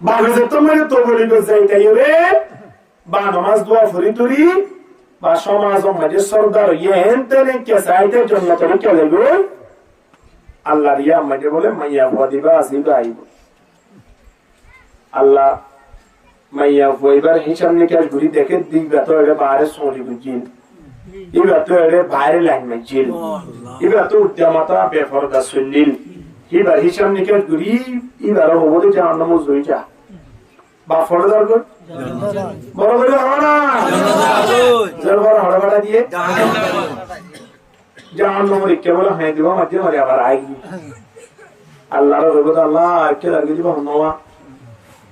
বাগজে তোমার তো বলি যাই তাই রে বা নামাজ দোয়া ফরি তুরি বা সমাজ মাঝে সরদার ইয়েন তেনে কে সাইতে জন্য তো কে লাগো আল্লাহ রিয়া মাঝে বলে মাইয়া ওয়াদিবা আসিবা আইব আল্লাহ মাইয়া ওইবার হিসাব নিকাশ ঘুরি দেখে দিবা তো এটা বাইরে সরি বুঝিন এবার তো এটা বাইরে লাইন মাঝিল এবার তো উদ্যমতা বেফরদা সুল্লিল এবার হিসাব নিকাশ ঘুরি এবার হবতে জাহান্নাম জড়ি যা বা ফরদার কর বড় বড় হওয়া জোর বড় হড়বাটা দিয়ে জাহান্নাম রিকে বলে হ্যাঁ দিব মাঝে মাঝে আবার আই আল্লাহর রহমত আল্লাহ কে লাগে দিব হনওয়া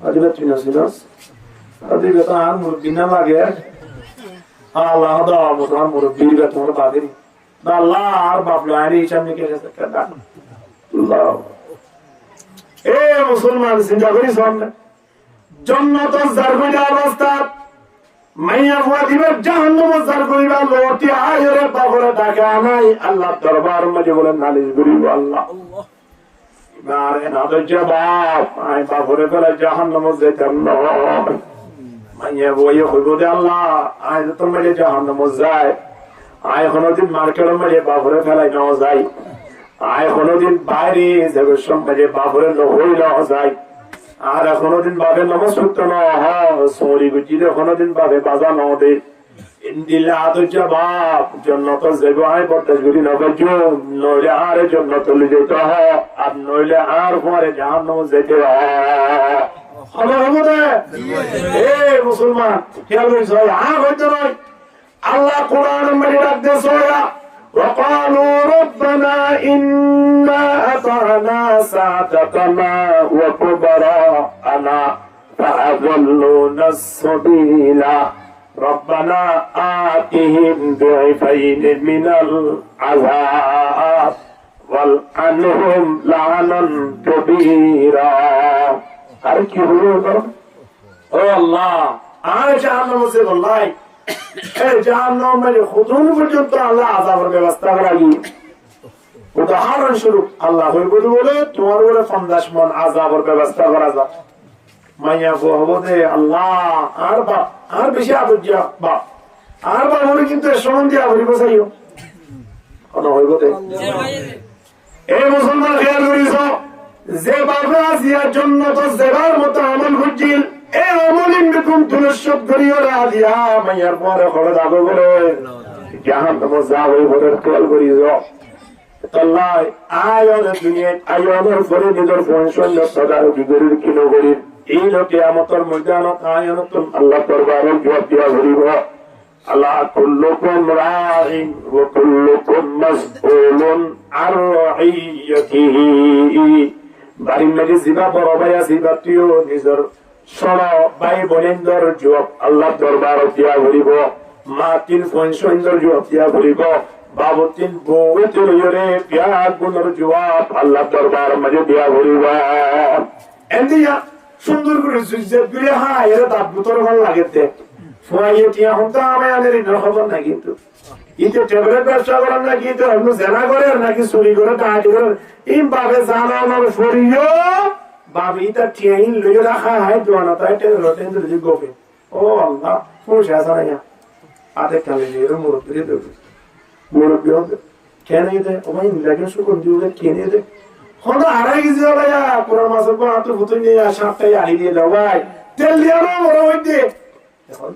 আদিলা চিনাসিনাস আদিলা তো আর মুরগি না লাগে আল্লাহ দাও তোমার মুরগির বে তোমার বাদেরি আল্লাহ আর বাপলো আইনি সামনে কে আছে কাদা আল্লাহ এ মুসলমান চিন্তা করি সামনে জান্নাত জারগিনা অবস্থা মাইয়া ওয়াদিবা জাহান্নাম জারগিনা লোটি আয়রে বাবরে ডাকা নাই আল্লাহ দরবার মধ্যে বলে নালিশ করিব আল্লাহ নারে নাদের জবাব আই বাবরে বলে জাহান্নাম যেতাম না মাইয়া বই হইব দে আল্লাহ আই তো মধ্যে জাহান্নাম যায় আই কোনদিন মার্কেটের মধ্যে বাবরে ফেলাই না যায় আই কোনদিন বাইরে যাবে সমাজে বাবরে হই না যায় আর কোনদিন বাবে নামাজ পড়তে না হয় সরি গুজিরে কোনদিন বাবে বাজা না দে ইনদিল আদর জবাব জান্নাত যাবে আই বরদাশ করি না গজু নইলে আর জান্নাত লই যেতে হয় আর নইলে আর পরে জাহান্নাম যেতে হয় হলো হবে এ মুসলমান খেয়াল করিস হইতো নয় আল্লাহ কোরআন মধ্যে রাখতে সোয়া وقالوا ربنا إنا أطعنا سادتنا وكبراءنا فأضلونا السبيل ربنا آتهم ضعفين من العذاب والعنهم لعنا كبيرا Oh Allah, I জাহান্নাম আছে বলাই এই জাহান্নাম মানে খুদুন পর্যন্ত আল্লাহ আযাবের ব্যবস্থা করাই উদাহরণ স্বরূপ আল্লাহ বলে তোমার বলে 50 মন আযাবের ব্যবস্থা করা যায় মাইয়া বলে আল্লাহ আর বাপ আর বেশি আবুজিয়া বাপ আর বাপ হলে কিন্তু সমান দিয়া বলি বসাইও কোন হইব দে এই মুসলমান খেয়াল করিস যে বাবা জিয়ার জন্য তো জেবার মতো আমল করছিল এই আমলিন রকম তুলসব করিও না দিয়া মাইয়ার পরে খড়ে যাবে বলে জাহান্নাম যাবে বলে খেয়াল করিস আল্লাহ আয়ন দুনিয়া আয়নের পরে নিজের পয়সন্য সদার বিগরির কিনো করির এই লোকে আমতর ময়দানত আয়নতন আল্লাহ দরবারে জবাব দিয়া ভরিব আল্লাহ কুল্লুকুম রাইন ওয়া কুল্লুকুম মাসউলুন আর রাইয়াতিহি বাড়ির মাঝে জিবা বড় ভাই জিবা তুইও নিজের সর ভাই বোনেন্দর জবাব আল্লাহ দরবার দিয়া ভরিব মা তিন পয়সন্দর জবাব দিয়া ভরিব বাবতিন বউতে লইরে প্যার গুণর জবাব আল্লাহ দরবার মাঝে দিয়া ভরিব এন্দিয়া সুন্দর করে সুইজে বিলে হায় এর দাঁত বুতর ভালো লাগেতে ফুয়াইয়ে টিয়া হন্তা আমি আনের ইনর খবর না কিন্তু ইতে টেবলেট ব্যবসা করেন না কিন্তু আপনি জেনা করে নাকি চুরি করে ডাকাতি করে এই বাবে জানা আমার ফরিও বাবে ইটা টিয়াইন লইয়ে রাখা হয় দোয়ানা তাই টেবলেট দিলে গোবে ও আল্লাহ ফুশ আসা না আতে কালে এর মুরব্বি দেবে মুরব্বি হবে কেন দে ও ভাই লাগে সুকন দিলে কেন দে হলো আড়াই কেজি হলাইয়া পুরো মাছের পর হাতে ভুতুই নিয়ে সাতটাই আড়ি দিয়ে দাও ভাই তেল দিয়ে আনো বড় হইতে এখন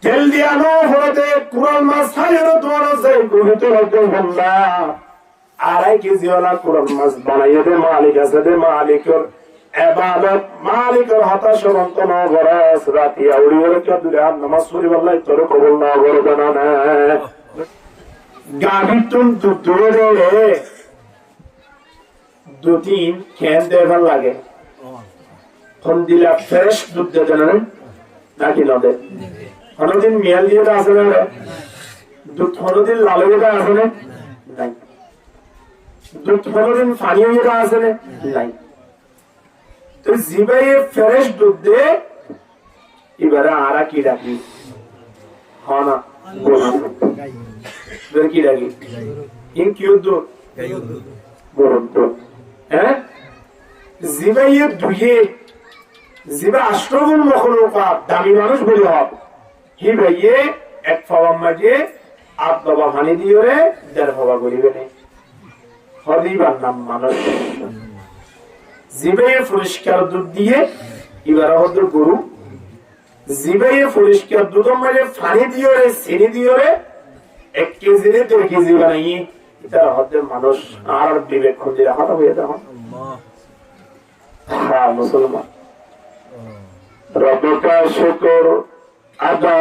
তেল দিয়ে আনো হতে কুরাল মাছ খাইও তোমার আছে গুহিতে হতে বললা আড়াই কেজি হলা কুরাল মাছ বানাইয়ে দে মালিক আছে দে মালিকের এবাদত মালিকের হাতা সরন্ত ন গরস রাতি আউড়ি হলে কে দূরে আর নামাজ পড়ি বললাই তোর কবল না করবে না গাভীর তুম দূরে রে দুদিন খেন দেবার লাগে দিলা ফ্রেশ দুধ দেবে না নাকি নদে কোনদিন মেয়াল দিয়ে আসে না দুধ কোনদিন লালে দিয়ে আসে না নাই দুধ কোনদিন পানি দিয়ে আসে না নাই তো জিবাই ফ্রেশ দুধ দে এবারে আরা কি ডাকি হনা কি ডাকি ইন কি দুধ গরম দুধ হ্যাঁ জিবাইয়ে ধুয়ে জিবা আশ্রগুণ মখলুকাত দামি মানুষ বলি হক হি ভাইয়ে এক ফাওয়ার মাঝে আট বাবা পানি দিয়ে রে দেড় ফাওয়া করিবে নে হদিবার নাম মানুষ জিবে পরিষ্কার দুধ দিয়ে এবার হদ গরু জিবে পরিষ্কার দুধ মাঝে পানি দিয়ে রে চিনি দিয়ে রে 1 কেজি রে 2 কেজি বানাই তার হদ মানুষ আর বিবেক খুঁজে রাখা হয়ে যাবে হ্যাঁ মুসলমান रब का शुक्र अदा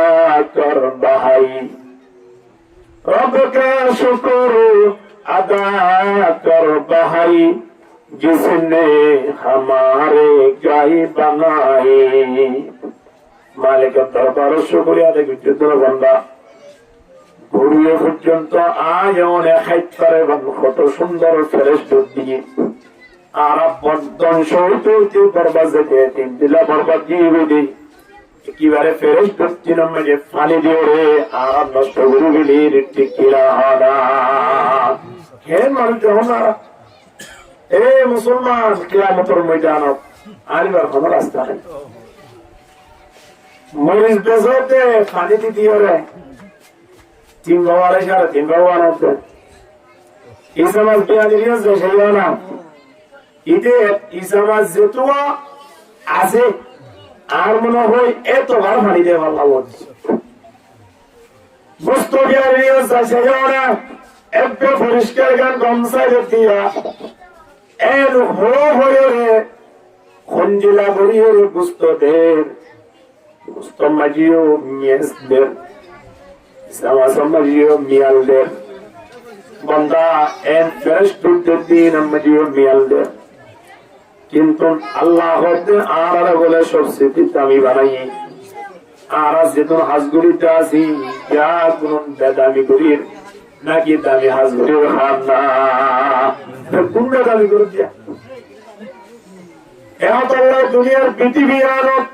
कर भाई रब का शुक्र अदा कर भाई जिसने हमारे गाय बनाई मालिक दरबार शुक्रिया देखो जितना बंदा ঘুরিয়ে পর্যন্ত আজ অনেক হাইট করে কত সুন্দর ফ্রেশ দুধ দিয়ে আর বর্ধন সহিত বরবাদ যেতে তিন দিলা বরবাদ দিয়ে দিই একেবারে ফেরেশ দুধ মাঝে পানি দিয়ে রে আর নষ্ট করে গেলি ঠিক কিরা হানা খেয়ে মানুষ যখন এ মুসলমান কিয়ামতের ময়দানত আলিবার কোনো রাস্তা নেই মরিচ বেজতে পানি দিয়ে রে 3 বাবা আর 3 বাবা আনতে এই সমাজ পেয়ালি রিয়াজ সেই না ইদে ইসমাজ যেতুয়া আছে আর মনে হয় এতবার পানি দিয়ে ভালো হচ্ছে বস্তু রিয়াজ আছে না একটু পরিষ্কার গান গমসাই দিয়া এর হয়ে রে খঞ্জিলা গড়িয়ে রে বুস্তদের বুস্ত মাজিও মিয়েসদের সমাজীয় মিয়ালদের বন্দা এন ফ্রেশ দুধ দিন মাজিও মিয়ালদের কিন্তু আল্লাহ আর বলে সবচেয়ে দামি বানাই আর যেহেতু হাঁসগুড়িতে আছি যা কোন দামি করির নাকি দামি হাঁসগুড়ির খান না কোনটা দামি করে দিয়া এখন আল্লাহ দুনিয়ার পৃথিবী আনত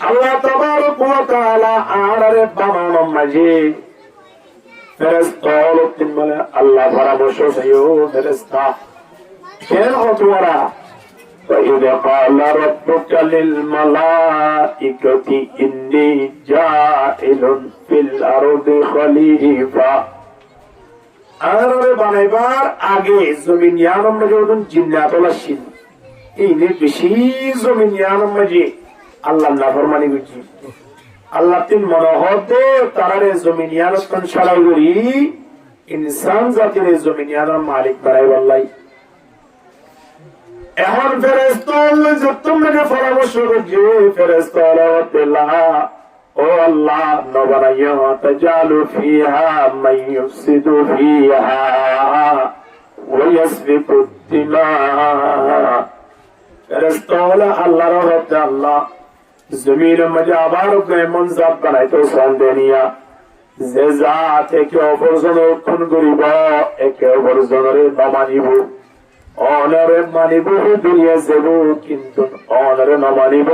আল্লাহ তাবারক ওয়া তাআলা আরে বানানোর মাঝে ফেরেশতা তিন বলে আল্লাহ পরামর্শ চাইও ফেরেশতা কেন হতোরা وَإِذْ قَالَ رَبُّكَ لِلْمَلَائِكَةِ إِنِّي جَاعِلٌ فِي الْأَرْضِ خَلِيفَةً আরে বানাইবার আগে জমিন ইয়ানম মাঝে ওদন জিন্নাত আসছিল এই নে বেশি জমিন ইয়ানম মাঝে আল্লাহ নাফরমানি করছি আল্লাহ তিন মনোহতে তারারে জমিন ইয়ানত কোন সারাই করি ইনসান জাতির জমিনিয়ার মালিক বানাই বললাই এখন ফেরেশতা যে তোমরা পরামর্শ করছো ফেরেশতা আল্লাহ ও আল্লাহ নবানাইয়া তাজালু ফিহা মান ইউফসিদু ফিহা ওয়া ইয়াসফিকু দিমা ফেরেশতা আল্লাহর রহমতে আল্লাহ জমিনের মধ্যে আবার এমন জাত বানাইতো সন্দেনিয়া যে জাত একে অপরজনের খুন করিব একে অপরজনের মানিব অনরে মানিব দুনিয়া যাব কিন্তু অনরে না মানিব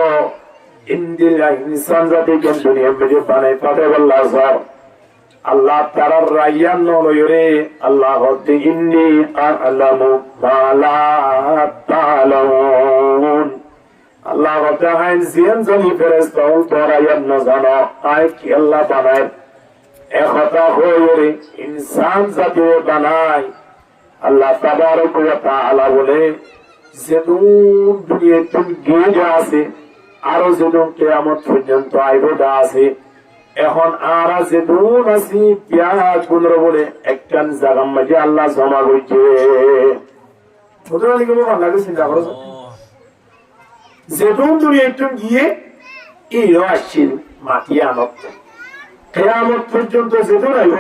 ইন্দিলা ইনসান জাতিকে দুনিয়ার মধ্যে বানাই পাঠাবে আল্লাহ তারার রাইয়ান নলয়রে আল্লাহ হতে ইন্নি আ'লামু মা লা তা'লামুন আল্লাহ হতে আইন জিয়ান জানি ফেরেশতা তোরায়ান না জানো আই কি আল্লাহ বানায় একথা হয়ে ইনসান জাতি বানায় আল্লাহ তাবারক ওয়া তাআলা বলে যেদুন দুনিয়াতে গিয়ে আছে আরো যেদুন কিয়ামত পর্যন্ত আইবদা আছে এখন আর যেদুন আছে পেঁয়াজ গুলো বলে একটান জায়গার মাঝে আল্লাহ জমা করছে চিন্তা করো যেদুন দুনিয়াতে গিয়ে এইও আসছিল মাটি আনত কিয়ামত পর্যন্ত যেদুন আইব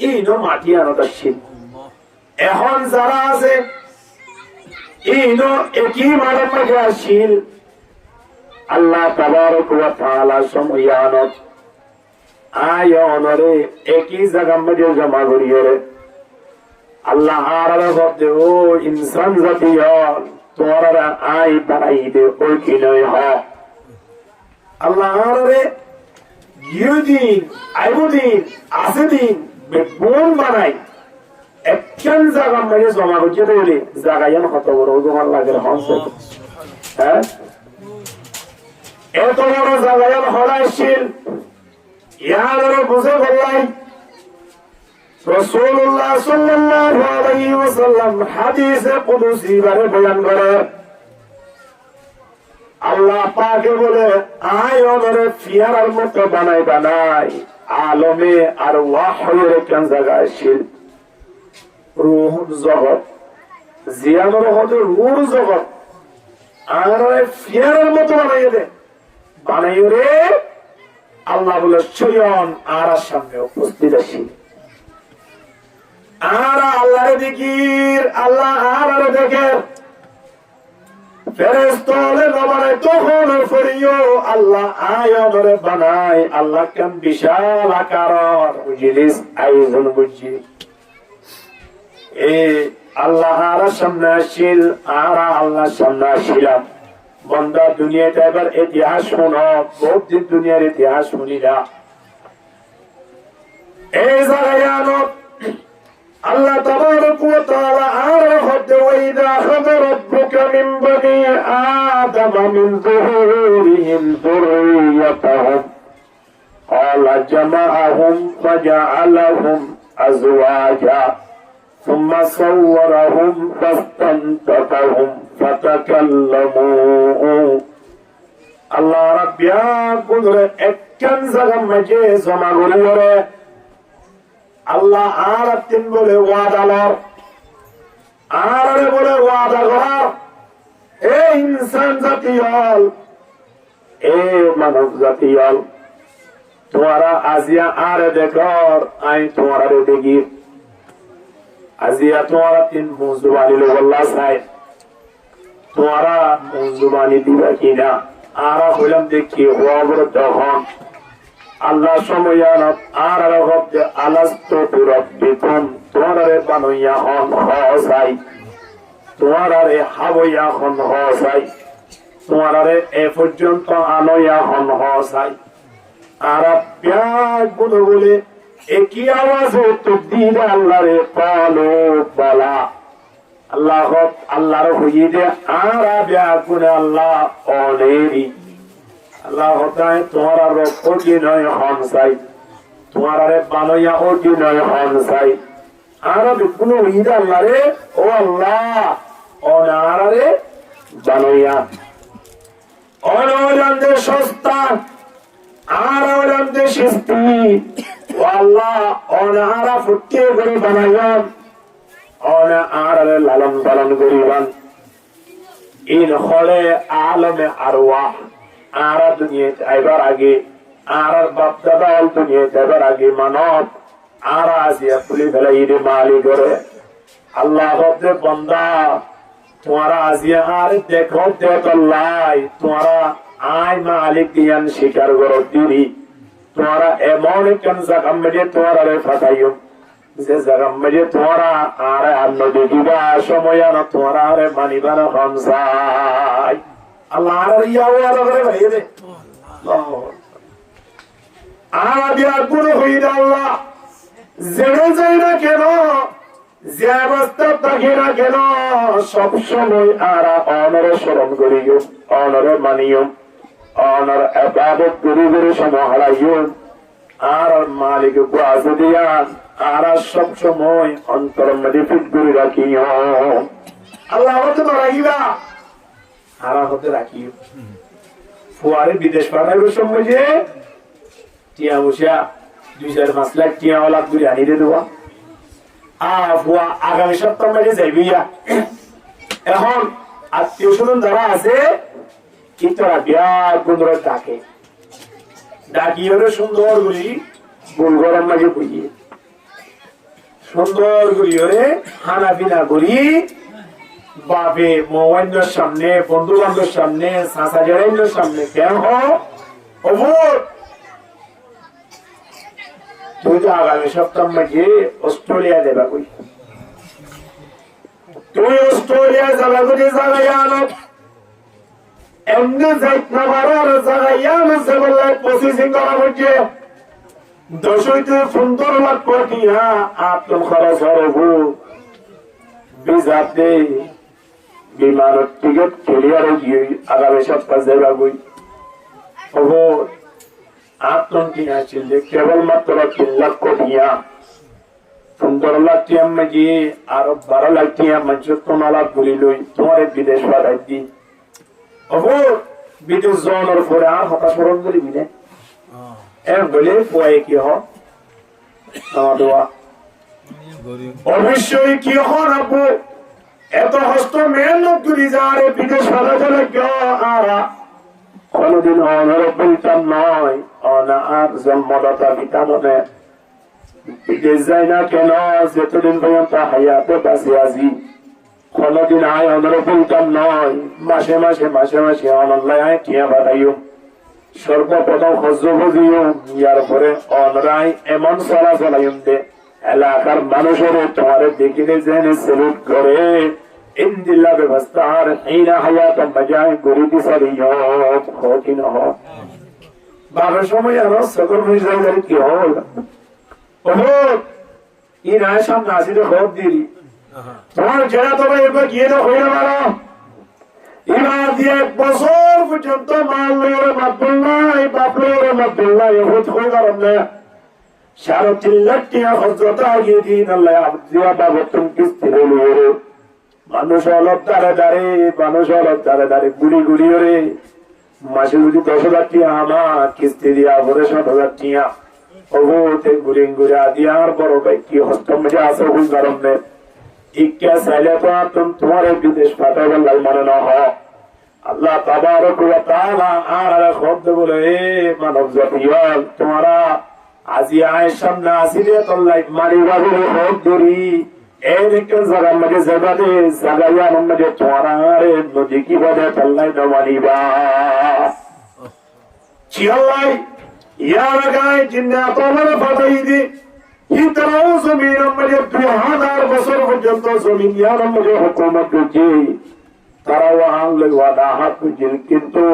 এইও মাটি আনত আসছিল এখন যারা আছে এইও একই মানব মাঝে আসছিল আল্লাহ তাবারক ওয়া তাআলা সময়ানত আয়নরে একই জায়গার মধ্যে জমা করিয়ে আল্লাহ আর বলতে ও ইনসান জাতি তোরা আই বাড়াই দে ওই কি নয় হ আল্লাহ আরে দিন আইবদিন আছে দিন বেগুন বানাই একখান জায়গার মধ্যে জমা করিয়ে দিলে জায়গায় কত বড় তোমার লাগে হংস হ্যাঁ এত বড় জায়গায় হরাইছিল ইয়াদের বুঝে বললাই রাসূলুল্লাহ সাল্লাল্লাহু আলাইহি ওয়াসাল্লাম হাদিসে কুদসি বারে বয়ান করে আল্লাহ পাকে বলে আয় ওরে ফিয়ারার মতো বানাই বানাই আলমে আর ওয়াহয়ের কোন জায়গায় ছিল রূহ জগৎ জিয়ানোর হতে রূহ জগৎ আর ফিয়ারার মতো বানাইয়ে দে বানাইয়ে রে আল্লাহ বলে স্বয়ং আর সামনে উপস্থিত আছি আর আল্লাহর জিকির আল্লাহ আর দেখে ফেরেশতারে বানায় তখন ফরিও আল্লাহ আয়ামরে বানায় আল্লাহ কেন বিশাল আকার বুঝিলিস আয়োজন বুঝি এ আল্লাহ আর সামনে আসিল আর আল্লাহ সামনে আসিলাম বন্দা দুনিয়াতে এবার ইতিহাস শোনো বহুত দিন দুনিয়ার ইতিহাস শুনি না এই জায়গায় আনো আল্লাহ তাবারক ওয়া তাআলা আর হতে ওয়াইদা আখাযা রাব্বুকা মিন বানি আদম মিন যুহুরিহিম যুররিয়াতাহুম ক্বালা জামাআহুম ফাজআলাহুম আযওয়াজা ثم صورهم فاستنطقهم فتكلموا আল্লাহ রাব্বিয়া কুদরে একখান জায়গা মাঝে জমা করে আল্লাহ আর তিন বলে ওয়াদালার আর বলে ওয়াদা করার এ ইনসান জাতি হল এ মানব জাতি হল তোমারা আজিয়া আর দেখর আই তোমারা দেখি আজিয়া তোমারা তিন মুজবানি লোল্লা সাহেব তোমারা মুজবানি দিবা কিনা আর হইলাম দেখি খবর তখন আল্লাহ সময়ানত আর হচ্ছে আলাস্তু বিরাব্বিকুম তোমারে বানাইয়া হন হসাই তোমারে হাবইয়া হন হসাই তোমারে এ পর্যন্ত আনইয়া হন হসাই আর প্যাগ গুলো বলে একই আওয়াজে তকদীর আল্লাহরে পালো বলা আল্লাহ আল্লাহর হইয়ে দে আর ব্যাগুনে আল্লাহ অনেরি আল্লাহ হতায় তোমার রক্তি নয় হন চাই তোমার বানইয়া অতি নয় হন চাই আর কোন ঈদ আল্লাহ রে ও আল্লাহ অনারে বানইয়া অনলান্দে সস্তা আর ওলান্দে শিস্তি ও আল্লাহ অনারা ফুটকে করে বানাইয়াম অনা আরে লালন পালন করিবান ইন হলে আলমে আরওয়াহ আর দুনিয়াতে আইবার আগে আর বাপ দাদা দুনিয়াতে আইবার আগে মানব আর আসিয়া খুলে ফেলাই রে মালি করে আল্লাহ হতে বন্দা তোমারা আসিয়া আর দেখো দেখল্লাই তোমারা আয় মালিক দিয়ান স্বীকার করো দিবি তোমারা এমন কেন জাগাম মেজে তোমারা রে ফাটাইও যে জাগাম মেজে তোমারা আর আন্ন দেখিবা সময় না তোমারা রে মানিবা না হমসাই আল্লাহ আর ইয়া ওয়ালা করে ভাইয়ে দে আর বিয়ার পুরো হইরা আল্লাহ জেনে যাই না কেন যে অবস্থা থাকে না কেন সব সময় আর অনর স্মরণ করিও অনর মানিও অনর ইবাদত করি করে সময় হারাইও আর মালিক বাজ দিয়া আর সব সময় অন্তর মধ্যে ফিট করে রাখিও আল্লাহ হতে রাখিবা আর হতে রাখিও ফুয়ারে বিদেশ পাঠাইবার সময় যে টিয়া বসিয়া 2-4-5 লাখ টিয়া ওলা করে আনি দিয়ে দেবো ফুয়া আগামী সপ্তাহ মাঝে যাইবি এখন আত্মীয় স্বজন যারা আছে কি তোরা বিয়ার বন্ধুরা ডাকে ডাকিয়ে সুন্দর করি গোল গরম মাঝে বুঝিয়ে সুন্দর করি ওরে খানা পিনা করি বাপে মোবাইলের সামনে বন্ধু বান্ধবের সামনে চাচা জেরাইলের সামনে কেন অভূত তুই তো আগামী সপ্তাহ মাঝে অস্ট্রেলিয়া দেবা কই তুই অস্ট্রেলিয়া যাবা কই জায়গায় আনো এমনি যাইত না পারার জায়গায় আনো সেবলাই প্রসেসিং করা হচ্ছে 10-15 লাখ কোটি আপনার খরচ হরবো বিজাতে বিমানের টিকিট ক্লিয়ার গিয়ে আগামী সপ্তাহ জায়গা গই খবর 8 টন টিয়া ছিল কেবলমাত্র 3 লাখ টিয়া 15 লাখ টিয়া মাঝে আরো 12 লাখ টিয়া মাঝে তোমালা বলি লই তোমার বিদেশ পাঠাই দি খবর বিদেশ যাওয়ার পরে আর হঠাৎ পূরণ করি বিনে বলে পয়ে কি হ অবশ্যই কি হন আপু এত হস্ত মেহনত করি যারে বিদেশ পাঠা চলে কোনদিন অনারব বলতাম নয় অনার জন্মদাতা পিতা মনে বিদেশ যায় না কেন যতদিন পর্যন্ত হায়াতে বাঁচে আছি কোনদিন আয় অনারব বলতাম নয় মাসে মাসে মাসে মাসে অনল্লায় আয় টিয়া বাড়াইও সর্বপ্রথম হজ বুঝিও ইয়ার পরে অনরাই এমন চলাচলাই দে এলাকার মানুষের তোমার দেখিলে জেনে সেলুট করে ইন্দিল্লা ব্যবস্থার এইনা হায়াত মজায় গরিবি সারিও কি না হোক বাবার সময় আরো সকল মিশাই কি হল ই রায় সামনে আসিলে হোক দিলি তোমার জেলা তোমার এবার গিয়ে তো হয়ে মারো এবার দিয়ে 1 বছর পর্যন্ত মাল্লোরে মাবদুল্লাহ বাপলোরে মাবদুল্লাহ এহুত হয়ে গেলাম না 3.5 লাখ টাকা হজরত আগিয়ে দিন আল্লাহ আবদিয়া বাবতুন কিস্তি হলো মানুষ অলপ দাঁড়ে দাঁড়ে গুড়ি গুড়ি রে মাসে যদি 10,000 টাকা আমার কিস্তি দিয়া ভরে 7,000 টাকা ওতে গুড়ি গুড়া দিয়া আর বড় ভাই কি হস্ত মজা আছে ওই কারণে ইক্কা চাইলে তো তোমার বিদেশ পাঠাবার লাগ মানে না হয় আল্লাহ তাবারক ওয়া তাআলা আর খোদ বলে এ মানব জাতীয় তোমরা আজি আয়ের সামনে আসিলে তোল্লাই মারি বাবু খোদ ধরি এই একটা জায়গা মধ্যে জায়গাতে জায়গায় মধ্যে তোমরা আরে নদী কি বলে তোল্লাই না মারিবা চিল্লাই ইয়ার গায় জিন্না তোমরা ফাটাই দি ইতরাও জমিন মধ্যে 2000 বছর পর্যন্ত জমিন ইয়ার মধ্যে হুকুমত করছে তারাও আনলে ওয়াদা হাত বুঝিল কিন্তু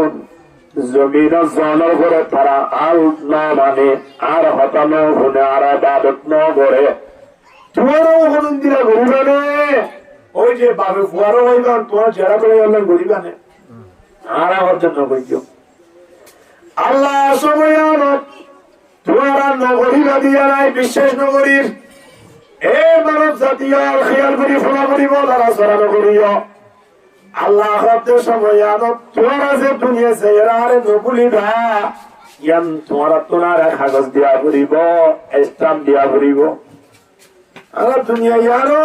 জমিন জনের করে তারা আল না মানে আর হতানো হনে আর আবাদত ন করে তোমারও হনুন দিলা গরিবানে ওই যে বাবে ফুয়ারও হইবান তোমার জেরা করে গেলেন গরিবানে আর আমার জন্য কইছো আল্লাহ সময় তোমারা নগরীরা দিয়া নাই বিশ্বাস নগরীর এ মানব জাতীয় খেয়াল করি ফোলা করিব তারা সরানো করিও আল্লাহ হতে সময় আনো তোমরা যে দুনিয়া চেহারা আরে নবুলিবা ইয়ান তোমরা তোনারা কাগজ দিয়া করিব স্টাম্প দিয়া করিব আর দুনিয়া ইয়ানো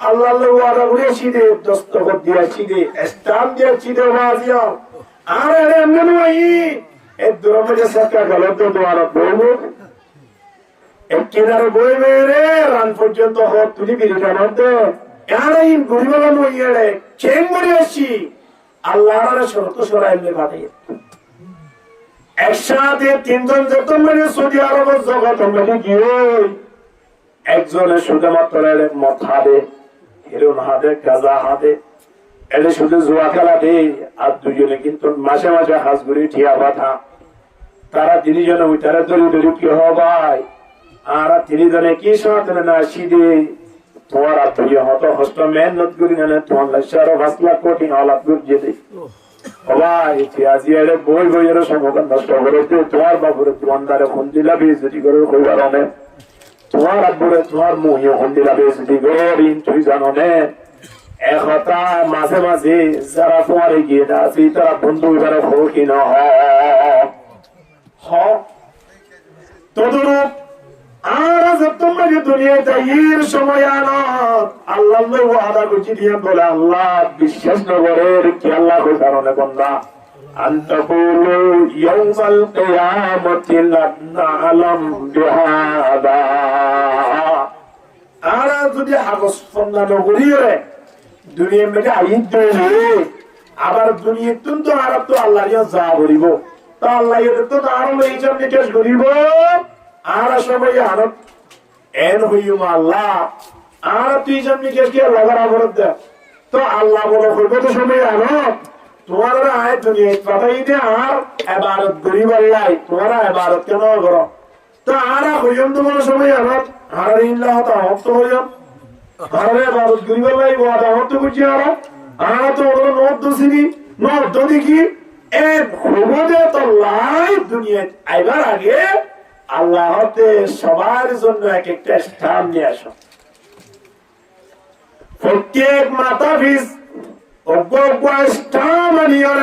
আল্লাহ ওয়াদা করে সিধে দস্তখত দিয়া সিধে স্টাম্প দিয়া সিধে বাজিয়া আরে এমন নয় এই দুরমে সরকার গেল তো তোমার বইব একটিদারে বই মেরে রান পর্যন্ত হত তুলি বিরিটার মধ্যে এই গরিবালা নইয়ারে চেং মরে আসি আল্লাহর শর্ত সরাইলে পাঠিয়ে একসাথে 3 জন যত মানে সৌদি আরব জগৎ মানে গিয়ে একজনের শুধুমাত্র মত হাতে হিরোন হাতে গাজা হাতে এলে শুধু জুয়া খেলা দে আর দুজনে কিন্তু মাসে মাসে হাঁস ঘুরি ঠিয়া বাঁধা তারা 3 জনে ওই তারা দড়ি দড়ি কি হবাই আর 3 জনে কি সাথে না সিদে তোমার আত্মীয় হত হস্ত মেহনত করি না তোমার লাশারো 5 লাখ কোটি হালাত গুজে দে সবাই ইতিহাসি এর বই বইয়ের সমকান নষ্ট করে তোমার বাবুরে তোমারে ফোন দিলা বেজতি করে কইবার না তোমার আব্বুরে তোমার মুহিও ফোন দিলা বেজতি করে তুই জানো না একতা মাঝে মাঝে যারা তোমার এগিয়ে আছে তারা বন্ধু এবারে হোক কি না তদরূপ আর তোমরা যে দুনিয়ায় যাইয়ের সময় আনো আল্লাহ ওয়াদা করছি দিয়ে বলে আল্লাহ বিশ্বাস নগরের কি আল্লাহ কারণে বন্ধা আনতাকুলু ইয়াউমাল কিয়ামাতি লা না'লাম বিহাদা আর যদি হাগস ফন্না নগরীরে দুনিয়ার মধ্যে আইন তৈরি আবার দুনিয়ার তো আর তো আল্লাহ যা করিব তো আল্লাহ তো আরো এই জন্য জিজ্ঞেস করিব আর সবাই আর এন হইম আল্লাহ আর তুই যেমনি কে লাগার অবরোধ দে তো আল্লাহ বড় করবো তো সবাই আনো তোমার আয় দুনিয়া পাঠাই দে আর এবারত গরিব আল্লাহ তোমারা এবারত কেন করো তো আর হইম তোমার সবাই আনো আর ইল্লাহ তা হত হইম আর এবারত গরিব আল্লাহ ওয়াদা হত বুঝি আর তো নদ দোষিনি নদ দেখি দুনিয়ায় আইবার আগে আল্লাহ সবার জন্য এক একটা স্থান নিয়ে আসো। প্রত্যেক মাতা ফিস স্থান নিয়ে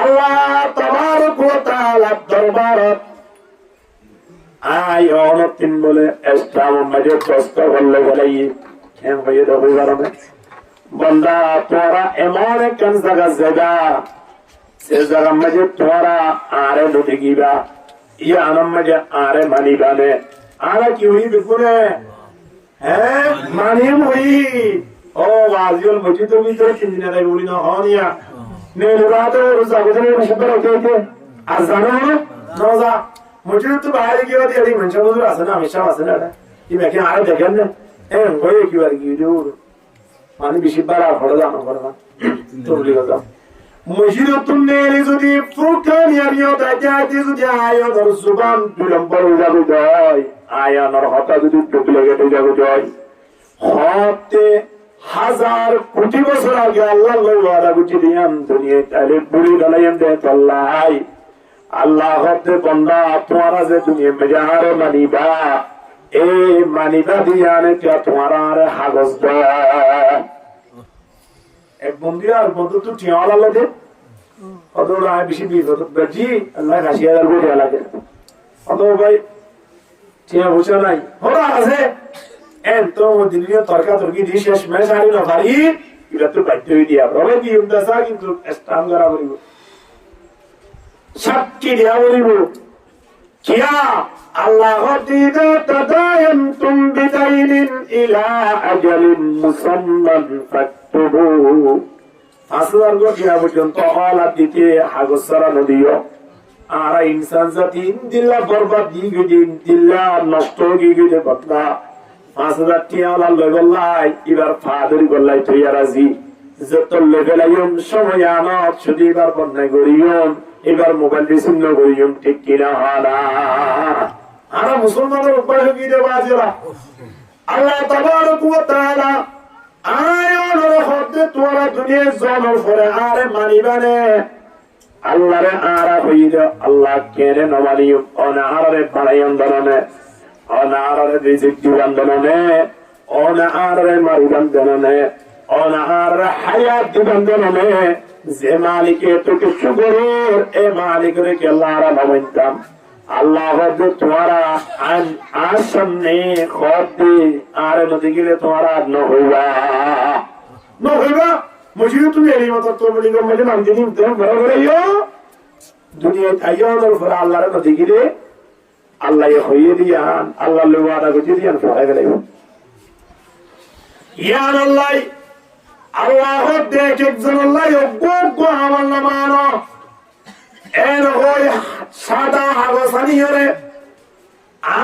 আল্লাহ তাবারক ওয়া তাআলার দরবারত আয় অনতিন বলে ইসলাম মাঝে প্রশ্ন করলে বলেই এম হয়ে যাবে বারবে বন্দা তোরা এমন একখান জায়গা সে জায়গার মাঝে তোরা আরে ঢুকে গিবা ইয়া আনার মাঝে আরে মানিবানে আরে কি হই বিপুরে হ্যাঁ মানিম হই ও আজিল মসজিদের ভিতরে 3 দিন আগে বলি না হনিয়া নেলরাতে রোজা গুজরে শুকর হতে আর জানো না মসজিদ তো বাইরে গিয়ে দিয়ে এই মানুষ বুঝুর আছে না হমেশা আছে না কি মেকে আর দেখেন না হয়ে কি আর কি মানে বেশি বাড়া ফড়া জানো করবা তুমি কথা মসজিদ তুমি যদি ফুকানিয়ারিও দাইতে যদি আয়ো ধর সুবান বিলম্বর যাবে যায় আয়ানোর হতা যদি টুকলে গেটে যাবে যায় হতে হাজার কোটি বছর আগে আল্লাহ ওয়াদা করে দিয়েন দুনিয়ায় তাহলে বুড়ি গলাইন দে আল্লাহ আল্লাহ হতে বন্দা তোমারা যে দুনিয়া মেজারে মানিবা এই মানিবা দিয়ানে কে তোমারা হাগজ দেয় এক বন্ধু আর বন্ধু তো টিয়াওয়ালা লাগে অত রায় বেশি বিয়ে হতো জি আল্লাহ ৮০,০০০ কোটি লাগে অত ভাই টিয়া বুঝা নাই ওরা আছে এন তো দিল্লি তরকা তরকি দিয়ে শেষ মেশ আনি না পারি এটা তো বাধ্য হয়ে দিয়া রবে কি উমদাসা কিন্তু স্টাম করা করিব সাক্ষী দিয়া বলিব কিয়া আল্লাহ দিদা তাদায়ানতুম বিদাইনিন ইলা আজালিন মুসাম্মান ফাকতুবু আসলার গো কিয়া পর্যন্ত আলা দিতে হাগসরা নদিও আর ইনসান জাতি দিল্লা বরবাদ দি গদিন দিল্লা নষ্ট গি গদে বদলা ৫,০০০ টিয়া আল্লাহ লগলাই এবার ফাদরি গল্লাই তুইয়া রাজি যত লেভেলাইম সময় আনত শুধু এবার বন্যায় গড়িয়ম এবার মোবাইল বিচ্ছিন্ন করিম ঠিক কিনা হানা আর মুসলমানের উপায় কি দেব আজরা আল্লাহ তাবারক ওয়া তাআলা আয়ানোর হতে তোরা দুনিয়া জনর করে আরে মানিবানে আল্লাহরে আরা হইল আল্লাহ কেনে নমালিম অনারে বানাইম দননে অনারে রিজিক দিবান দননে অনারে মারিবান দননে অনারে হায়াত দিবান দননে যে মালিকে তোকে শুকরের এ মালিকের কে আল্লাহরা নমাইতাম আল্লাহ হতে তোরা আর সামনে খতে আর নদী গেলে তোরা নহইবা মসজিদ তুমি এই মত তো বলি গো মজে নাম দিন তো বড় বড় ইয়ো দুনিয়া আইয়ানোর পর আল্লাহর নদী গেলে আল্লাহ হইয়ে দিয়ান আল্লাহ ওয়াদা করে দিয়ান ফরাই গেল ইয়া আল্লাহ আল্লাহ দেখ একজন আল্লাহ গো আমার নামানো এর হই সাদা হাগসানি হরে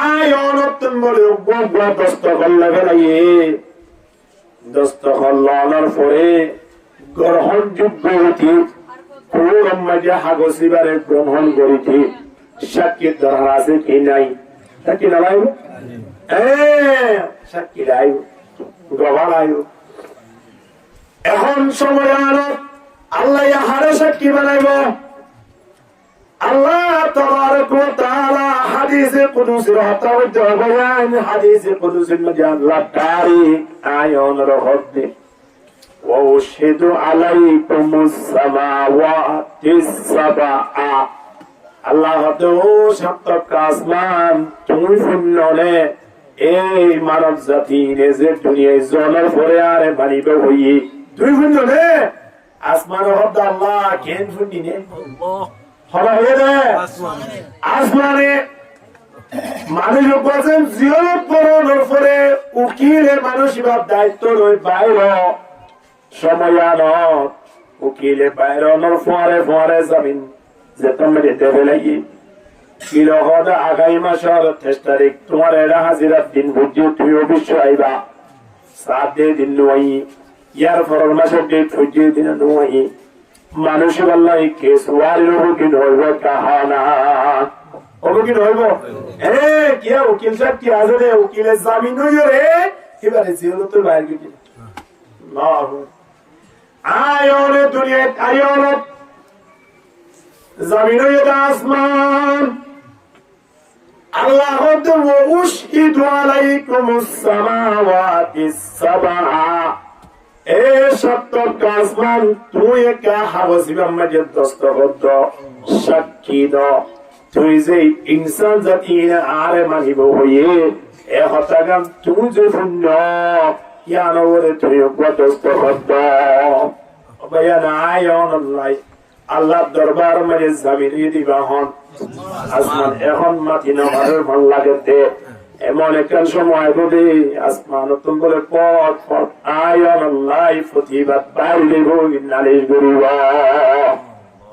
আয় অনতন বলে গো দস্ত করলে ফেলাইয়ে দস্ত করলার পরে গ্রহণযোগ্য হইতে পুরো মাঝে হাগসিবারে গ্রহণ করিতে সাক্ষীর দরকার আছে কি নাই সাক্ষী না ভাই সাক্ষী রাই গ্রহণ আয়ু এখন সময় আনো আল্লাহ হারে সাক্ষী বানাইব আল্লাহ তাবারক ওয়া তাআলা হাদিসে কুদসির হতা হইতে বয়ান হাদিসে কুদসির মধ্যে আল্লাহ তারি আয়ান রহতে ওয়া উশহিদু আলাইকুমুস সামাওয়াতিস সাবআ আল্লাহ তো সপ্তক আসমান তুমি শুনলে এই মানব জাতি নিজের দুনিয়ায় জনের পরে আরে মানিব হই তুই শুনলে আসমান হদ আল্লাহ কেন শুনিনে আল্লাহ হলা হয়ে রে আসমানে মানুষ বলেন জিয়ারত করার পরে উকিলের মানসিকতার দায়িত্ব রই বাইরে সময় আনো উকিলে বাইরে নর ফরে জমিন যে তুমি দিতে ফেলাই কিলো হদা আগামী মাসের 28 তারিখ তোমার এরা হাজিরার দিন বুঝি তুই অবশ্য আইবা 7 দিন নয় ইয়ার পরের মাসের ডেট বুঝি দিন নয় মানুষের আল্লাহ কেস ওয়ারির উকিল হইব কাহানা উকিল হইব কিয়া উকিল সাহেব কি আজরে উকিলের জামিন হইও রে এবারে জিয়ারতের বাইরে গিয়ে না আয়নে দুনিয়া আয়নে জমিন আসমান আল্লাহ উশহিদু আলাইকুমুস সামাওয়াতিস সাবআ এ সপ্ত আসমান তুই একা হাওয়াজিবাম মাঝে দস্তখত সাক্ষী দাও তুই যে ইনসান জাতি আরে মানিব হইয়ে এ হতাগাম তুই যে পুণ্য ইয়ানবরে তুই দস্তখত দাও বয়ান আয়ন আল্লাহ দরবার মাঝে জামিন দিবা হন আসমান এখন মাটি নামার ভাল লাগতে এমন একটা সময় বলে আসমান তুমি বলে পথ পথ আয়ন আল্লাহ প্রতিবাদ বাইরে নালিশ করিবা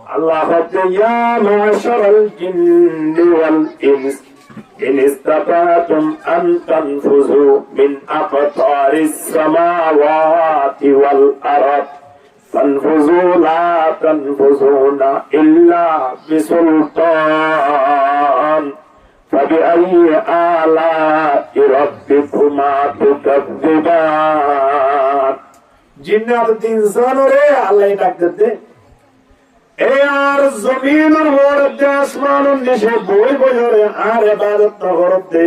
আল্লাহ হচ্ছে ইয়া মাশারাল জিন্নি ওয়াল ইনস ইন ইসতাতাতুম আন তানফুযু মিন আকতারিস সামাওয়াতি ওয়াল আরদ فانفذوا لا تنفذون إلا بسلطان فبأي آلاء ربكما تكذبان জিন্নাত ইনসানরে আল্লাহ ডাকতে এ আর জমিনের মধ্যে আসমানের নিচে বই বইরে আর ইবাদত করতে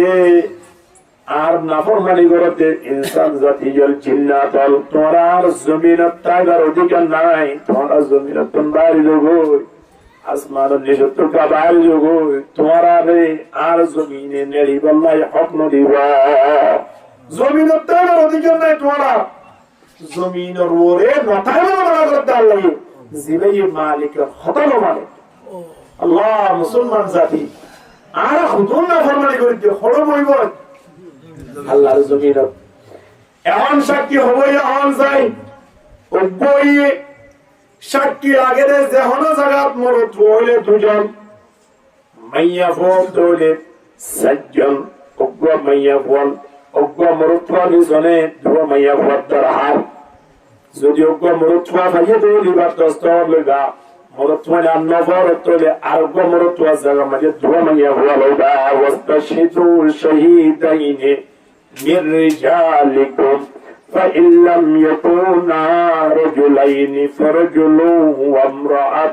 আর নাফরমানি করতে ইনসান জাতি জল জিন্নাতল তোরা আর জমিনত তাইবার অধিকার নাই তোরা জমিনত বাইরে যোগই আসমানের নিচে তো বাইরে যোগই তোরা রে আর জমিনে নেড়ি বল্লাই হক নদিবা জমিনত তাইবার অধিকার নাই তোরা জমিনের ওরে মাথায় মারা করতে আল্লাহ জিবাই মালিক খতম মানে আল্লাহ মুসলমান জাতি আর খুদুন নাফরমানি করতে হড় বইব আল্লাহর জমিন এমন সাক্ষী হবো এখন যাই বই সাক্ষী লাগে যেহন জায়গাত মরত হইলে দুজন মাইয়া ফল তৈলে সাতজন অজ্ঞ মাইয়া ফল অজ্ঞ মরত নিজনে ধুব মাইয়া ফল তার হার যদি অজ্ঞ মরত ভাইয়ে তৈলি বা দস্ত লগা মরত নবর তৈলে আরোগ্য মরত জায়গা মাঝে ধুব মাইয়া ফল লইবা অবস্থা সেতু শহীদাইনে من رجالكم فإن لم يكونا رجلين فرجل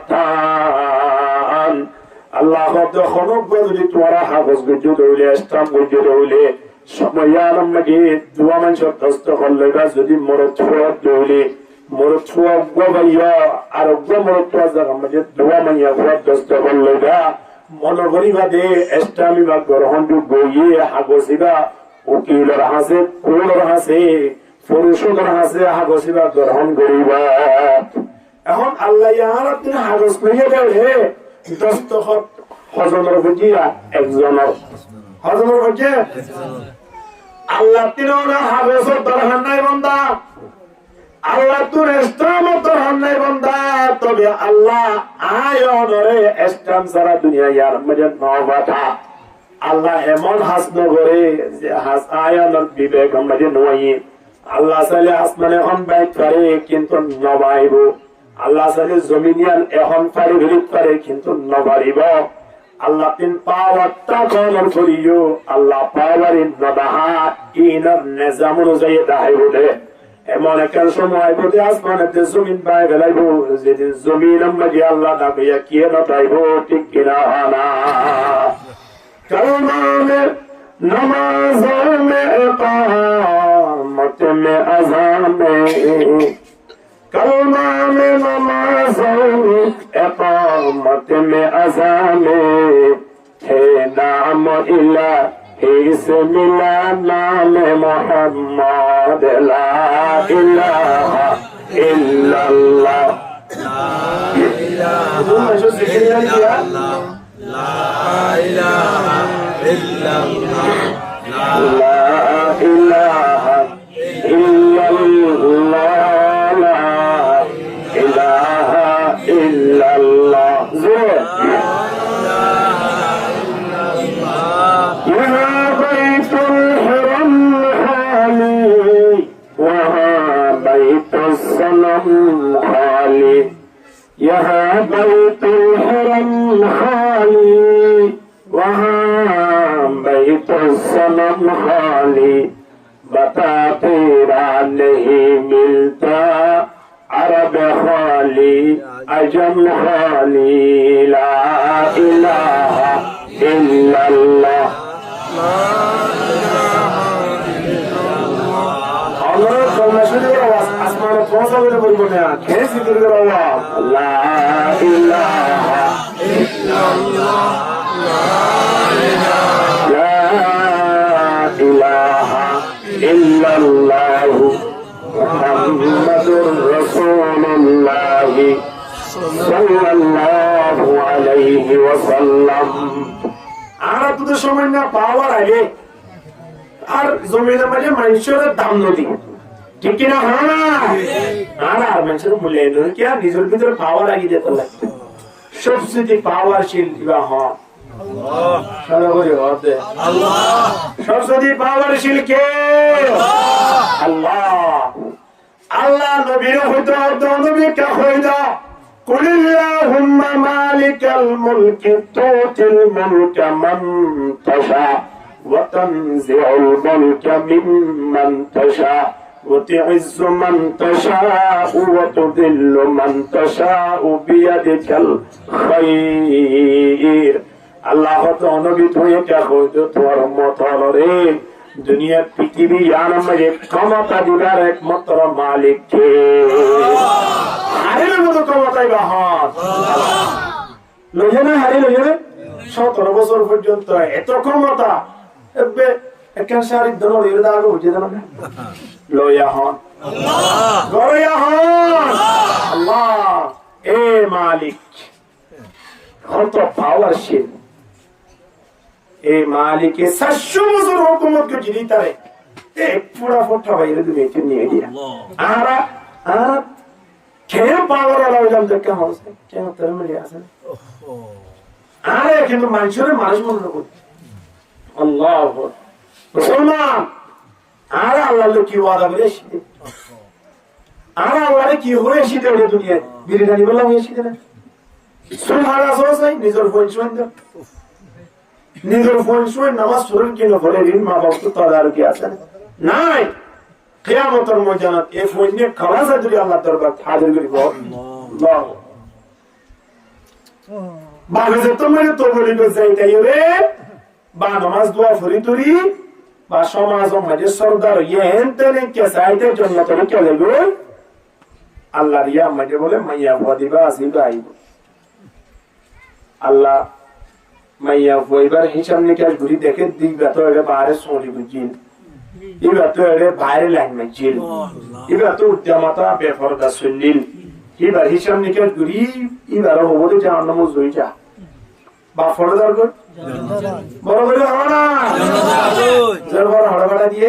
وامرأتان الله قد خلق بدل تورا حفظ بجد ولي استام بجد ولي সময়ার মাঝে দোয়া মানুষের দস্ত করলে যদি মরতুয়া দৌলে মরতুয়া গোবাইয়া আর মরতুয়া জায়গা মাঝে দোয়া মাইয়া দস্ত করলে মনে করি বাদে ইসলামী বা গ্রহণ গইয়ে হাগসিবা উকিলের হাসে কুলের হাসে পুরুষের হাসে হাগসিবা গ্রহণ করিবা এখন আল্লাহ ইয়ার তিনি হাগস করিয়ে দেবে দস্তখত হজমের বুঝিয়া একজনের হজমের বুঝে আল্লাহ তিনরা হাগসের দরকার নাই বান্দা আল্লাহ তোর ইসলামের দরকার নাই বান্দা তবে আল্লাহ আয়নরে ইসলাম সারা দুনিয়া ইয়ার মধ্যে নবাটা আল্লাহ এমন হাসন করে যে হাস আয়ানোর বিবেক আমাদের নয় আল্লাহ চাইলে আসমানে এখন বাইক পারে কিন্তু নবাইব আল্লাহ চাইলে জমিনিয়ান এখন পারি ভিড়িত পারে কিন্তু নবারিব আল্লাহ তিন পাওয়ারটা গমন করিও আল্লাহ পাওয়ারি নদাহা ইনার নিজাম অনুযায়ী দাহাইব দে এমন একটা সময় বোধে আসমানেতে জমিন পাই ফেলাইব যেদিন জমিন আমাকে আল্লাহ ডাকিয়া কে নটাইব ঠিক কিনা না कलमा में नमाज़ों में इक़ामत में अज़ान में कलमा में नमाज़ों में इक़ामत में अज़ान में है नाम इलाही से मिला नाम मोहम्मद ला इलाहा इल्लल्लाह ला इलाहा لا إله إلا الله لا إله إلا الله لا إله إلا الله يا بيت الحرم خالي وها بيت الصنم خالي يا بيت الحرم خالي وहाँ बैत सनम खाली बता तेरा नहीं मिलता عرب خالي عجم خالي لا إله إلا الله الله كما شنو أسمعنا توصل إلى بالبنيان كيف يدرك الله لا إله إلا الله لا إله إلا الله محمد رسول الله صلى الله عليه وسلم আর তো সময় না পাওয়ার আগে আর জমিনের মাঝে মানুষের দাম নদী ঠিক কিনা হয় না আর মানুষের মূল্যায়ন কি আর নিজের ভিতরে পাওয়ার লাগিয়ে যেতে লাগবে সবচেয়ে পাওয়ারশীল ইবা হন সবচেয়ে পাওয়ারশীল কে আল্লাহ আল্লাহ নবীর হইতো নবীকে হইতো قل اللهم مالك الملك تؤتي الملك من تشاء وتنزع الملك ممن تشاء وتعز من تشاء وتذل من تشاء بيدك الخير الله নবী তুই কে হইতো তোর মত রে দুনিয়া পৃথিবী আনন্দে ক্ষমতা দিবার একমাত্র মালিক কে হারিয়ে মতো ক্ষমতাই বাহন লইয়ে না হারিয়ে লইয়ে 17 বছর পর্যন্ত এত ক্ষমতা এবে একান সারি দনো এর দাগো বুঝে জানো না লইয়া হন আল্লাহ গরিয়া হন আল্লাহ এ মালিক কত পাওয়ারশীল এ মালিকে 700 বছর হুকুমত কে জিনি তারে এক পুরা ফটা বাইরে দুনিয়াতে নিয়ে দিয়া আরা কে পাওয়ার আলো জান দেখে হচ্ছে কে তোর মিলে আছে আরে কিন্তু মানুষের মানুষ মনে রাখো আল্লাহ মুসলমান আরে আল্লাহ কি ওয়াদা করে এসেছে আরে আল্লাহ কি হয়ে এসেছে এই দুনিয়ায় বিরিয়ানি বলা হয়ে এসেছে না সুবহানাল্লাহ সই নিজের ফোন শুনতে নিজের ফোন শুনে নামাজ পড়েন কেন বলে ঋণ মা বাপ তো তার কি আছে নাই কিয়ামতের ময়দানে এই ফোন নিয়ে খালাস যদি আল্লাহ দরবার হাজির করিব আল্লাহ বাগে যে তোমার তো বলি তো যাইতাই রে বা নামাজ দোয়া ফরি তুরি বা সমাজ ও মাঝে সরদার ইয়েনতেনে কে সাইতে জন্য তো কে লাগবে আল্লাহ রিয়া মাঝে বলে মাইয়া ওয়াদিবা আসিবা আইব আল্লাহ মাইয়া ওইবার হিসাব নিকাশ ঘুরি দেখে দিবা তো এর বাইরে সোলি বুঝিন এবার তো এর বাইরে লাগবে জিল এবার তো উদ্যমতা বেফরদা সুন্নিল এবার হিসাব নিকাশ ঘুরি এবার হবো জাহান্নাম জই যা বা ফরদার কর বড় বড় হওয়া জল বড় হড়বড়া দিয়ে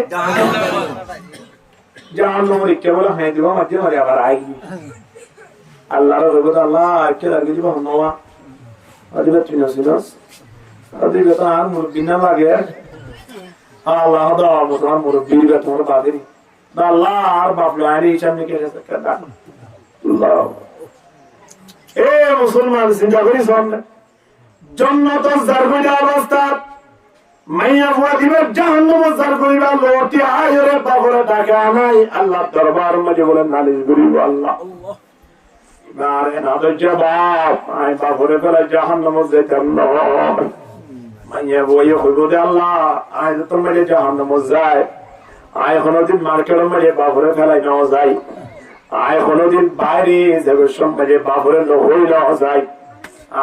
জাহান্নাম রিকে বলে হ্যাঁ দিব মাঝে মাঝে আবার আই আল্লাহর রহমত আল্লাহ কে লাগে দিব হনওয়া আদিবা চিনাসিনাস আদিবা তো আর মুরগি না লাগে আল্লাহ দা তোমার মুরগির বে তোমার বাদেরি আল্লাহ আর বাপ লাইনি সামনে কে আছে কাদা আল্লাহ এ মুসলমান চিন্তা করি সামনে জান্নাত জারগিনা অবস্থা মাইয়া ওয়াদিবা জাহান্নাম জারগিনা লোটি আয়রে বাবরে ডাকা নাই আল্লাহ দরবার মধ্যে বলে নালিশ করিব আল্লাহ আরে না তো জবাব আই বাবরে বলে জাহান্নাম যেতাম না মাইয়া বইয়ে হইব দে আল্লাহ আই তো মেরে জাহান্নাম যায় আই কোনদিন মার্কেটের মধ্যে বাবরে ফেলাই নাও যায় আই কোনদিন বাইরে যাবে সমাজে বাবরে হই নাও যায়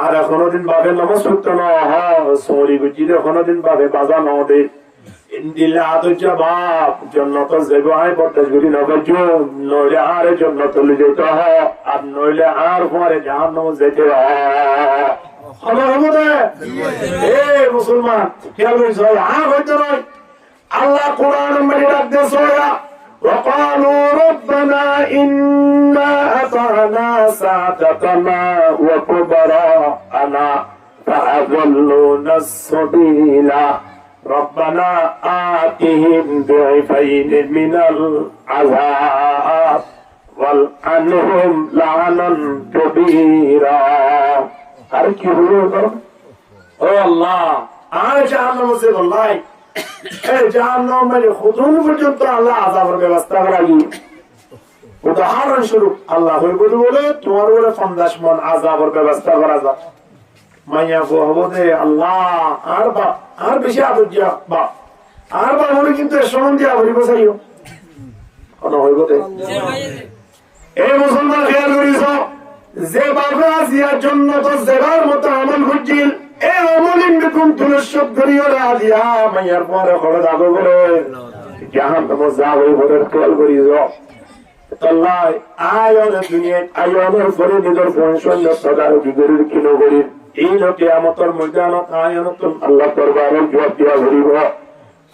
আর কোনদিন বাবে নামাজ পড়তে না হয় সরি বুঝিলে কোনদিন বাবে বাজা নাও দে ইন্দিলা আদু জবাব জান্নাত যাবে আই বরদাশ করি না বাজু নইলে আর জান্নাত লই যেতে হয় আর নইলে আর পরে জাহান্নাম যেতে হয় খবর হবে এ মুসলমান খেয়াল করিস হইতো নয় আল্লাহ কোরআন মেরে রাখতে সোয়া وقالوا ربنا إنا أطعنا سادتنا وكبراءنا فأضلونا السبيل ربنا آتهم ضعفين من العذاب والعنهم لعنا كبيرا আর কি হলো ও আল্লাহ আর জাহান্নাম সে বলাই এই জাহান্নাম মানে খুদুন পর্যন্ত আল্লাহ আযাবের ব্যবস্থা করাই উদাহরণস্বরূপ আল্লাহ বলে তোমার উপরে 50 মন আযাবের ব্যবস্থা করা যায়। মাইয়া হবো দে আল্লাহ আর বাপ আর বেশি আদর দিয়া বাপ আর বাপ হলে কিন্তু এর সম্বন্ধে আবরি বসাইও কোনো হইব দে। এই মুসলমান খেয়াল করিস যে বাবা জিয়ার জন্য তো জেবার মতো আমল করছিল এই আমল ইন্দ্রকুম তুলসব করিও না দিয়া মাইয়ার পরে করে দাগো করে জাহান তোমার যাও ওই ভোটের খেয়াল করিস তল্লাই আয়নের দুনিয়ায় আয়নের পরে নিজের পৌঁছন্য সদার বিগড়ির কিনো করির এই লোকে আমতর ময়দানত আয়নতুন আল্লাহ দরবারে জবাব দিয়া ঘুরিব।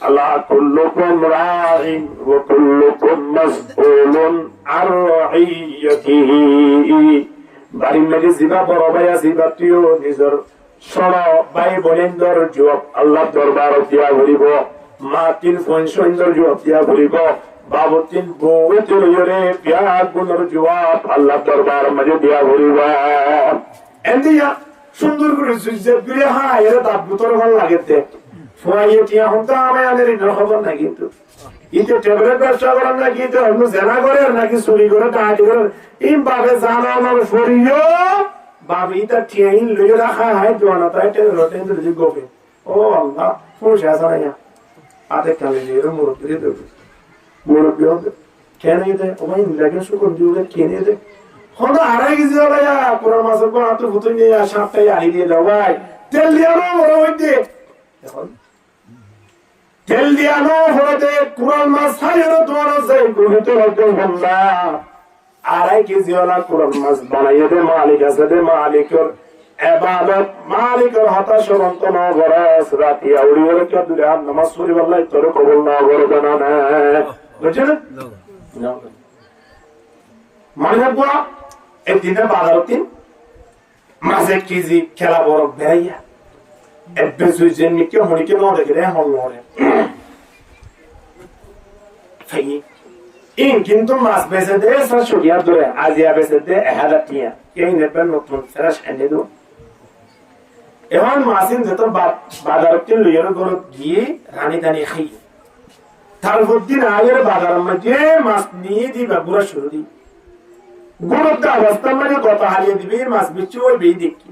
আল্লাহ কুল্লুকুম রাইন ওয়া কুল্লুকুম মাসউলুন আন রাইয়াতিহি। বাড়ির মাঝে জিবা বড় ভাই জিবাটিও নিজের সর ভাই বোনেন্দর জবাব আল্লাহ দরবারে দিয়া ঘুরিব। মা তিন পৌঁছন্যর জবাব দিয়া ঘুরিব। বাবতিন বউতে লইরে প্যাগ গুণর জবাব আল্লাহ দরবার মাঝে দিয়া ঘুরিব। এন্দিয়া সুন্দর করে সুইজে বিরে হ্যাঁ এর দাঁত ভিতরে ভালো লাগে ফুয়াইয়ে টিয়া হতো আমি আনের ইনার খবর না কিন্তু ইতে টেবলেট ব্যবসা করেন নাকি ইতে অন্য জেনা করে নাকি চুরি করে টাহাটি করে এই বাবে জানা আমার ফরিও বাবে ইটা টিয়াইন লইয়ে রাখা হয় দোয়ানা তাই রোটে যদি গোবে ও আল্লাহ ফুসে আসা না আধে কালে দিয়ে মুরব্বী দেবে মুরব্বী হবে কেন ইতে ওই লাগে শুকর দিয়ে কেনে দে হলো আড়াই কেজি হলাইয়া পুরো মাছের কোন হাতে ভুতুই নিয়ে সাপটাই আড়ি দিয়ে দাও ভাই তেল দিয়ে আনো বড় হইতে এখন তেল দিয়ে আনো হতে কুরাল মাছ খাইও তোমার আছে গুহিতে হইতে বন্ধা আড়াই কেজি হলা কুরাল মাছ বানাইয়ে দে মালিক আছে দে মালিকের এবাদত মালিকের হাতা সরন্ত ন গরস রাতি আউড়ি হলে কে দূরে আর নামাজ পড়ি বললাই তোর কবল না করবে না বুঝছেন মানে বুয়া একদিনে বাজারতিন মাঝে কেজি খেলা বড় বেড়াইয়া এবে সুইজেন নিকে হনিকে ন দেখে রে হল নরে ফাই ইন কিন্তু মাছ বেচে দে সার ছড়িয়া ধরে আজিয়া বেচে দে 1000 টিয়া এই নেবেন নতুন ফ্রেশ এনে দো এখন মাছিন যত বাজারতিন লইয়ার গরত গিয়ে রানী দানি খাই তারপর দিন আগের বাজারের মধ্যে মাছ নিয়ে দিবা বুড়া শুরু দি গুরুত্ব অবস্থা মানে কত হারিয়ে দিবি মাছ বিচ্ছু ওই বেই দেখি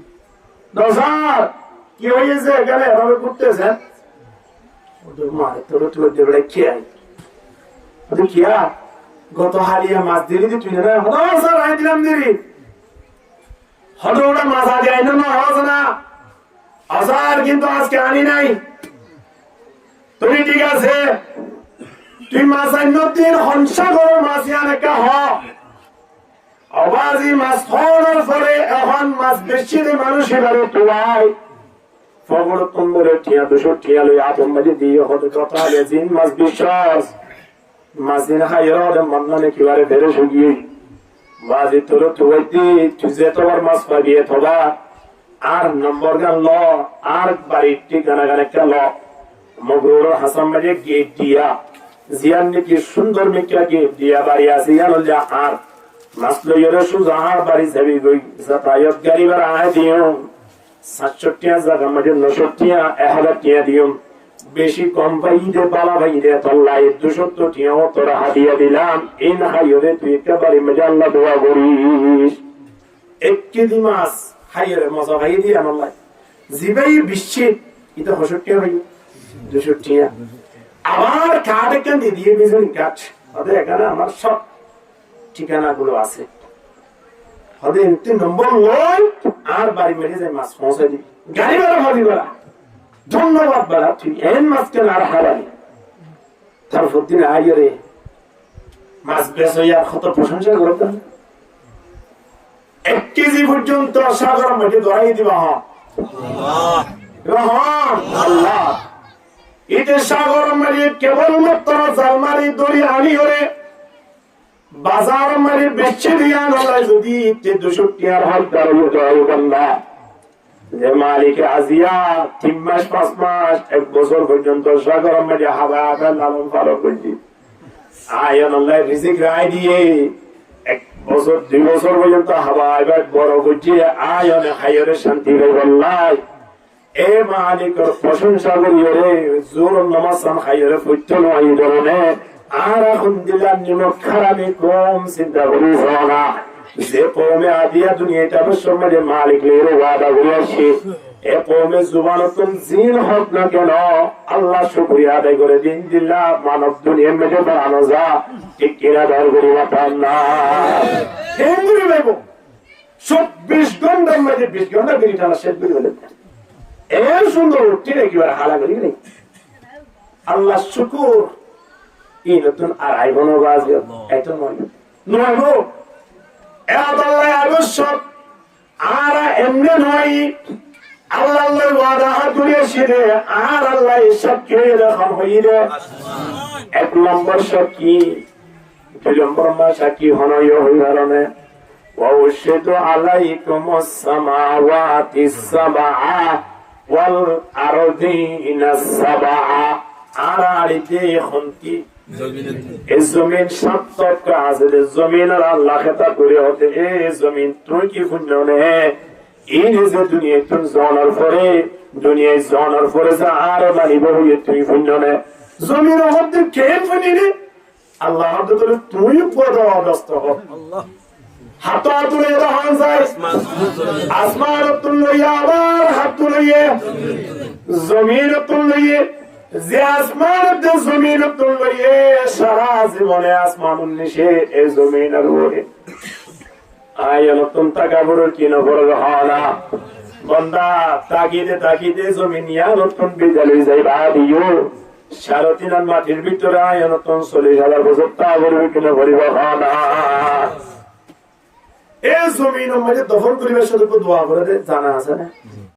10,000 কি হয়েছে এখানে এভাবে করতেছেন মারে তোর তোর দেবড়ে খেয়াই দেখিয়া গত হারিয়ে মাছ দিয়ে দিবি তুই না স্যার আই দিলাম দিবি হয়তো ওটা মাছ আজ আই না হওয়া না আসার কিন্তু আজকে আনি নাই তুমি ঠিক আছে তুই মাছ আইন দিন হংসা করো মাছ আনেকা হ আবাজি মাছ খাওয়ার পরে এখন মাছ বেশি মানুষ এবারে তোলাই ফগড় তোমরে টিয়া 200 টিয়া লই আতম মাঝে দিয়ে হতে কথা দিন মাছ বিশ্বাস মাছ দিন খাইরা মন্নানে কিবারে ফেরে সুগিয়ে বাজি তোর তুইতি তুই তোর মাছ পাবি তোবা আর নম্বর গান ল আর বাড়ির ঠিকানা গান একটা ল মগরুর হাসান মাঝে গেট দিয়া জিয়ান নাকি সুন্দর মেকিয়া গেট দিয়া বাড়ি আছে জানো যা আর মাসলো ইরে সুজাহার বাড়ি যাবি গই যাতায়াত গাড়ি বার আয় দিও 67 জায়গা মধ্যে 900 1000 টিয়া দিও বেশি কম পাই দে বালা ভাই দে তল্লাই 200 টিয়া তোরা হাদিয়া দিলাম এই না হাইরে তুই একেবারে মজা আল্লাহ দোয়া করিস এক কেজি মাছ হাইরে মজা ভাই দি আল্লাহ জিবাই বিশ্বে এটা 65 ভাই 200 টিয়া আবার কার্ড কেন দিয়ে বিজন কাট ওদের এখানে আমার সব ঠিকানা গুলো আছে হদে 3 নম্বর লই আর বাড়ি মেরে যায় মাছ পৌঁছে দিবি গাড়ি ভাড়া হবি বলা ধন্যবাদ বলা তুই এন মাছ কেন আর হারাই তারপর দিন আইরে মাছ বেশ হইয়া কত প্রশংসা করত 1 কেজি পর্যন্ত সাগর মধ্যে ধরাই দিবা আল্লাহ ইতে সাগর মধ্যে কেবল মাত্র জালমারি দড়ি আনি হরে বাজার মারি বেচে দিয়া নয় যদি 200 টিয়ার হল দাঁড়িয়ে যায় বান্দা যে মালিক আজিয়া 3 মাস 5 মাস 1 বছর পর্যন্ত সাগর মাঝে হাওয়া লালন পালন করছি আয়ন আল্লাহ রিজিক রায় দিয়ে 1 বছর 2 বছর পর্যন্ত হাওয়া এবার বড় করছি আয়নে খাইরে শান্তি রে বল্লাই এ মালিকের প্রশংসা করি রে জোর নামাজ খাইরে ফুটতো নয় ধরনে আর এখন দিলাম নিমক খারাপি কম চিন্তা করি না যে কমে আদিয়া দুনিয়াটা সমাজে মালিক ওয়াদা করে আসে এ কমে জুবানতুন জিন হোক না কেন আল্লাহ শুকরিয়া আদায় করে দিন দিল্লা মানব দুনিয়ার মেঝে বাড়ানো যা ঠিক কিনা ধর করি মাতাম না কেন্দ্রে নেব 24 ঘন্টার মধ্যে 20 ঘন্টা বেরিয়ে টানা শেষ করে ফেলে এর সুন্দর উঠছি নাকি হালা করি নেই আল্লাহ শুকুর এই নতুন আর আইবনো বাজ এত নয় নয় গো আল্লাহ আবশ্যক আর এমনি নয় আল্লাহ ওয়াদা হাতুরিয়ে ছিড়ে আর আল্লাহ সাক্ষী এরকম হইলে 1 নম্বর সাক্ষী 2 নম্বর মা সাক্ষী হনয় হই কারণে وأشهد عليكم السماوات السبع والأرضين السبع আড়াআড়িতে এখন কি এই জমিন সাতক আছে জমিন আর আল্লাহ খেতা করে হতে এই জমিন তুই কি পুণ্য নে এই যে দুনিয়া তুই জানার পরে দুনিয়ায় জানার পরে যা আর মানিব হয়ে তুই পুণ্য নে জমিন হতে কে পুণ্য নে আল্লাহ হতে তুই পদ অবস্থ হ আল্লাহ হাত তুলে রহন যায় আসমান তুলে আবার হাত তুলে জমিন তুলে যে আসমান জমিন তুলে সারা জীবনে আসমান উন্নিশে এই জমিনের উপরে আয় নতুন টাকা বড় কিনা বড় হলা বন্দা তাকিদে তাকিদে জমিন ইয়া নতুন বিদ্যালয় যাইবা দিও 3.5 মাটির ভিতরে আয় নতুন 40,000 বছর তা বড় কিনা ভরিব হলা এই জমিনের মধ্যে দফন পরিবেশের উপর দোয়া করে জানা আছে না